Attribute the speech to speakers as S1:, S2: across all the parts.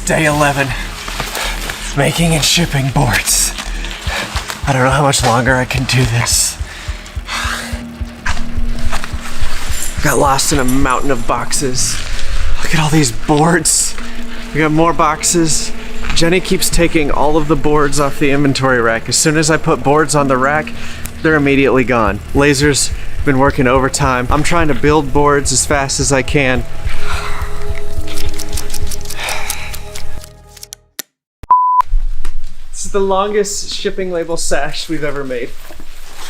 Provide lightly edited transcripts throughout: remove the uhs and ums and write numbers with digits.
S1: Day 11. Making and shipping boards. I don't know how much longer I can do this. Got lost in a mountain of boxes. Look at all these boards. We got more boxes. Jenny keeps taking all of the boards off the inventory rack. As soon as I put boards on the rack, they're immediately gone. Laser's been working overtime. I'm trying to build boards as fast as I can. This is the longest shipping label sash we've ever made.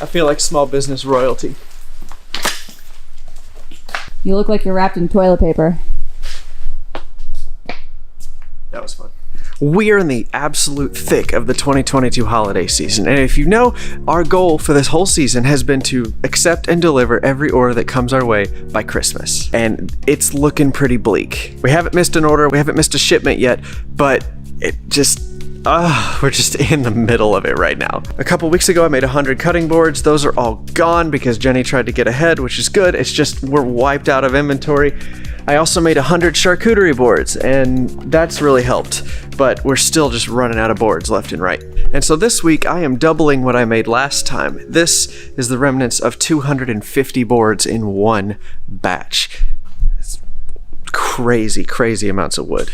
S1: I feel like small business royalty.
S2: You look like you're wrapped in toilet paper.
S1: That was fun. We're in the absolute thick of the 2022 holiday season, and if you know, our goal for this whole season has been to accept and deliver every order that comes our way by Christmas, and it's looking pretty bleak. We haven't missed an order, we haven't missed a shipment yet, but we're just in the middle of it right now. A couple weeks ago, I made 100 cutting boards. Those are all gone because Jenny tried to get ahead, which is good. It's just we're wiped out of inventory. I also made 100 charcuterie boards, and that's really helped, but we're still just running out of boards left and right. And so this week, I am doubling what I made last time. This is the remnants of 250 boards in one batch. It's crazy, crazy amounts of wood.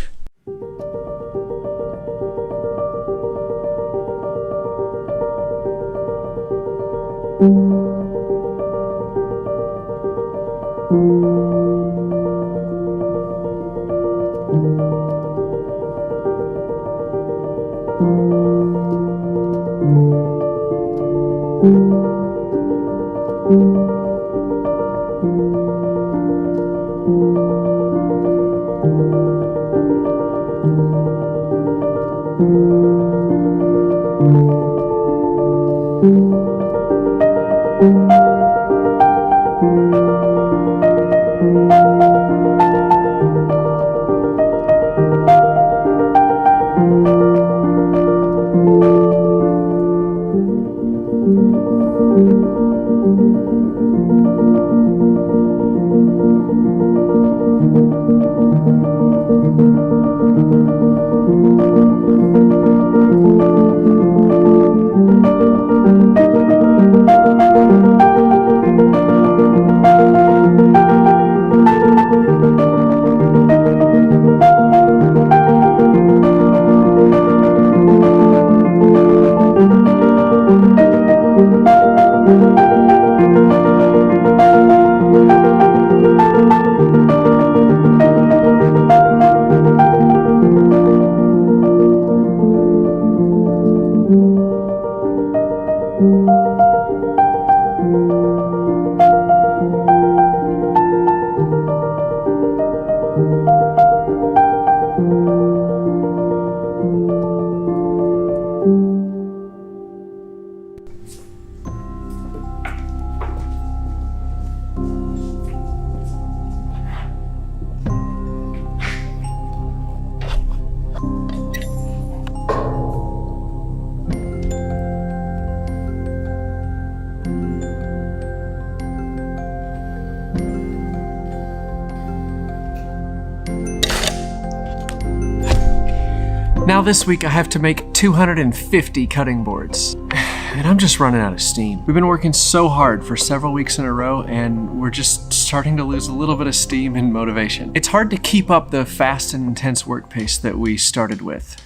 S1: Now this week I have to make 250 cutting boards, and I'm just running out of steam. We've been working so hard for several weeks in a row, and we're just starting to lose a little bit of steam and motivation. It's hard to keep up the fast and intense work pace that we started with.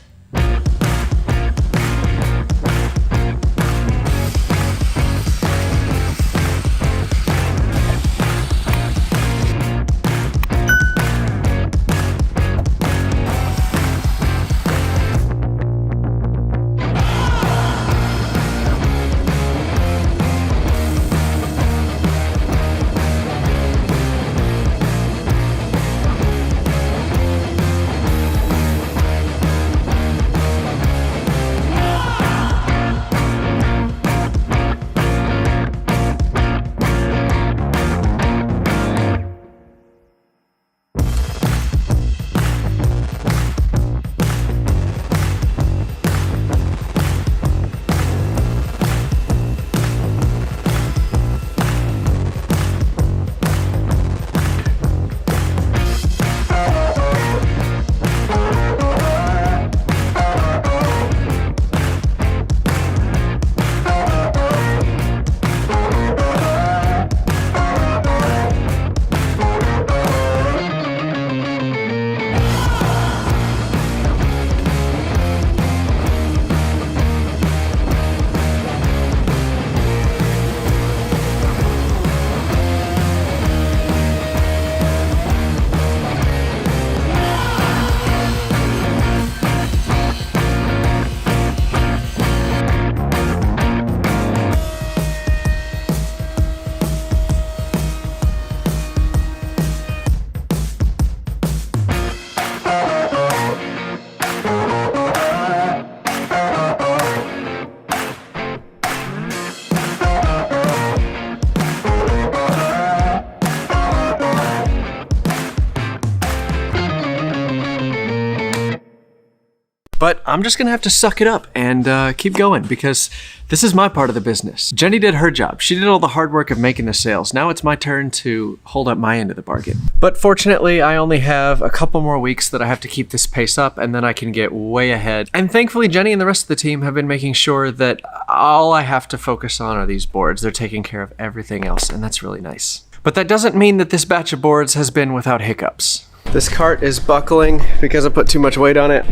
S1: But I'm just gonna have to suck it up and keep going because this is my part of the business. Jenny did her job. She did all the hard work of making the sales. Now it's my turn to hold up my end of the bargain. But fortunately, I only have a couple more weeks that I have to keep this pace up, and then I can get way ahead. And thankfully, Jenny and the rest of the team have been making sure that all I have to focus on are these boards. They're taking care of everything else, and that's really nice. But that doesn't mean that this batch of boards has been without hiccups. This cart is buckling because I put too much weight on it.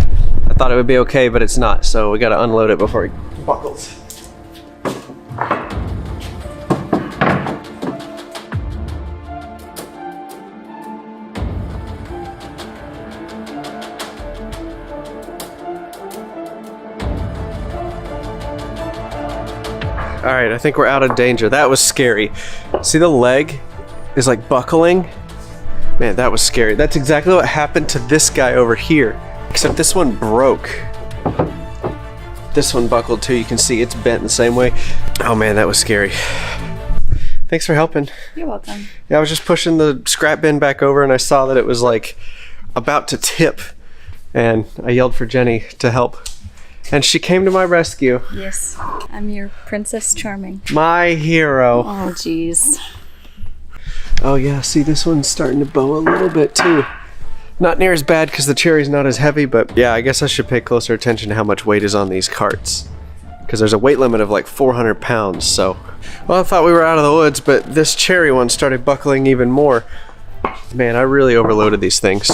S1: I thought it would be okay, but it's not, so we gotta unload it before it buckles. All right, I think we're out of danger. That was scary. See, the leg is like buckling. Man, that was scary. That's exactly what happened to this guy over here. Except this one broke. This one buckled too. You can see it's bent the same way. Oh man, that was scary. Thanks for helping.
S2: You're welcome.
S1: Yeah, I was just pushing the scrap bin back over and I saw that it was like about to tip. And I yelled for Jenny to help. And she came to my rescue.
S2: Yes, I'm your Princess Charming.
S1: My hero.
S2: Oh, jeez.
S1: Oh yeah, see this one's starting to bow a little bit too. Not near as bad because the cherry's not as heavy, but yeah, I guess I should pay closer attention to how much weight is on these carts. Because there's a weight limit of like 400 pounds, so. Well, I thought we were out of the woods, but this cherry one started buckling even more. Man, I really overloaded these things.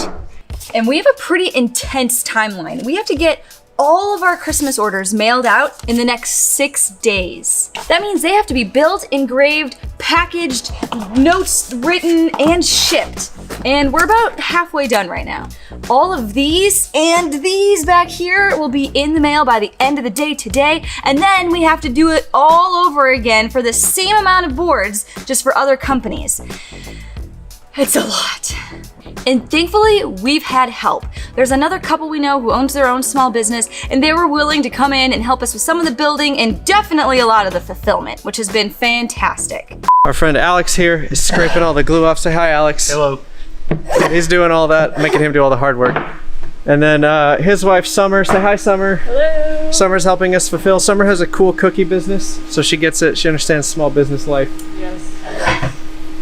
S3: And we have a pretty intense timeline. We have to get all of our Christmas orders mailed out in the next 6 days. That means they have to be built, engraved, packaged, notes written, and shipped. And we're about halfway done right now. All of these and these back here will be in the mail by the end of the day today, and then we have to do it all over again for the same amount of boards, just for other companies. It's a lot. And thankfully, we've had help. There's another couple we know who owns their own small business, and they were willing to come in and help us with some of the building and definitely a lot of the fulfillment, which has been fantastic.
S1: Our friend Alex here is scraping all the glue off. Say hi, Alex.
S4: Hello.
S1: He's doing all that, making him do all the hard work. And then his wife, Summer. Say hi, Summer.
S2: Hello.
S1: Summer's helping us fulfill. Summer has a cool cookie business, so she gets it. She understands small business life.
S5: Yes.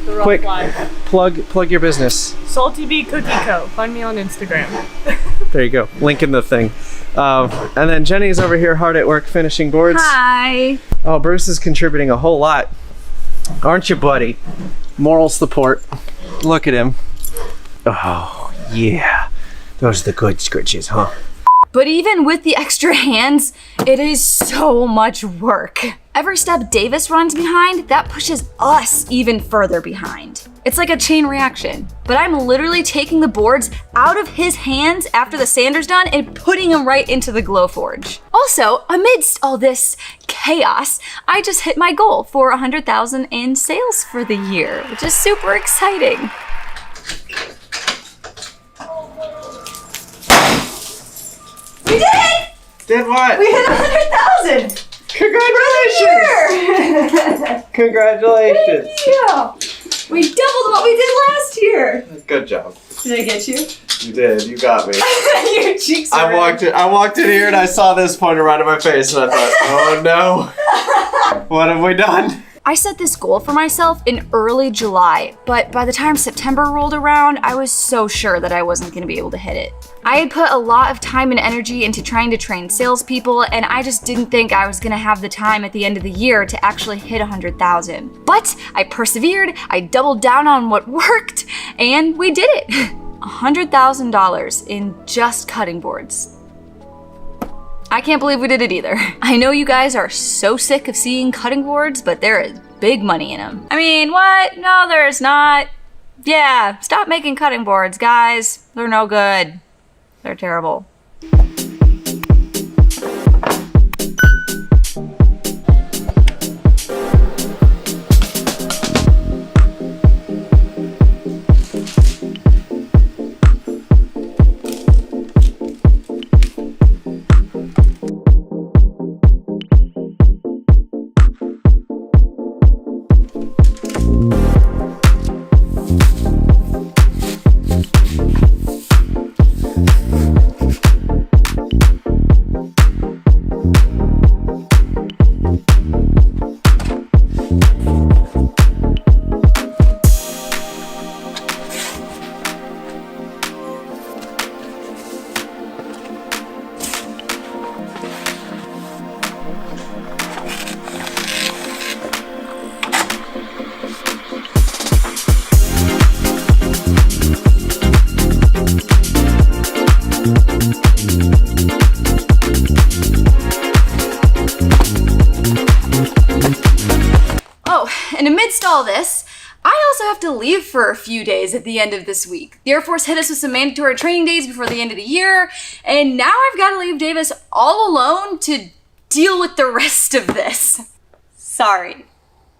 S5: The rough
S1: Quick,
S5: life.
S1: plug your business.
S5: Salty Bee Cookie Co. Find me on Instagram.
S1: There you go. Link in the thing. And then Jenny's over here hard at work finishing boards.
S3: Hi.
S1: Oh, Bruce is contributing a whole lot. Aren't you, buddy? Moral support. Look at him. Oh, yeah. Those are the good scritches, huh?
S3: But even with the extra hands, it is so much work. Every step Davis runs behind, that pushes us even further behind. It's like a chain reaction. But I'm literally taking the boards out of his hands after the sander's done and putting them right into the Glowforge. Also, amidst all this chaos, I just hit my goal for 100,000 in sales for the year, which is super exciting. We did it!
S1: Did what?
S3: We hit 100,000!
S1: Congratulations! Congratulations!
S3: Yeah! We doubled what we did last year!
S1: Good job.
S3: Did I get you?
S1: You did. You got me.
S3: Your cheeks are
S1: I walked in here and I saw this pointer right in my face and I thought, oh no. What have we done?
S3: I set this goal for myself in early July, but by the time September rolled around, I was so sure that I wasn't going to be able to hit it. I had put a lot of time and energy into trying to train salespeople, and I just didn't think I was going to have the time at the end of the year to actually hit 100,000. But I persevered, I doubled down on what worked, and we did it. $100,000 in just cutting boards. I can't believe we did it either. I know you guys are so sick of seeing cutting boards, but there is big money in them. I mean, what? No, there's not. Yeah, stop making cutting boards, guys. They're no good. They're terrible. Oh, and amidst all this, I also have to leave for a few days at the end of this week. The Air Force hit us with some mandatory training days before the end of the year, and now I've got to leave Davis all alone to deal with the rest of this. Sorry.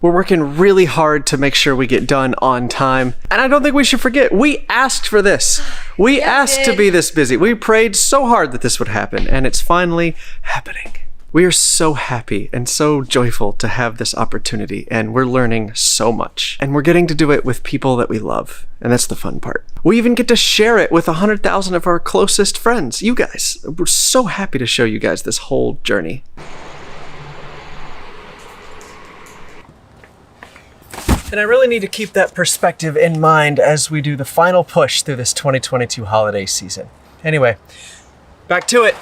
S1: We're working really hard to make sure we get done on time. And I don't think we should forget, we asked for this. We asked to be this busy. We prayed so hard that this would happen, and it's finally happening. We are so happy and so joyful to have this opportunity, and we're learning so much. And we're getting to do it with people that we love, and that's the fun part. We even get to share it with 100,000 of our closest friends, you guys. We're so happy to show you guys this whole journey. And I really need to keep that perspective in mind as we do the final push through this 2022 holiday season. Anyway, back to it.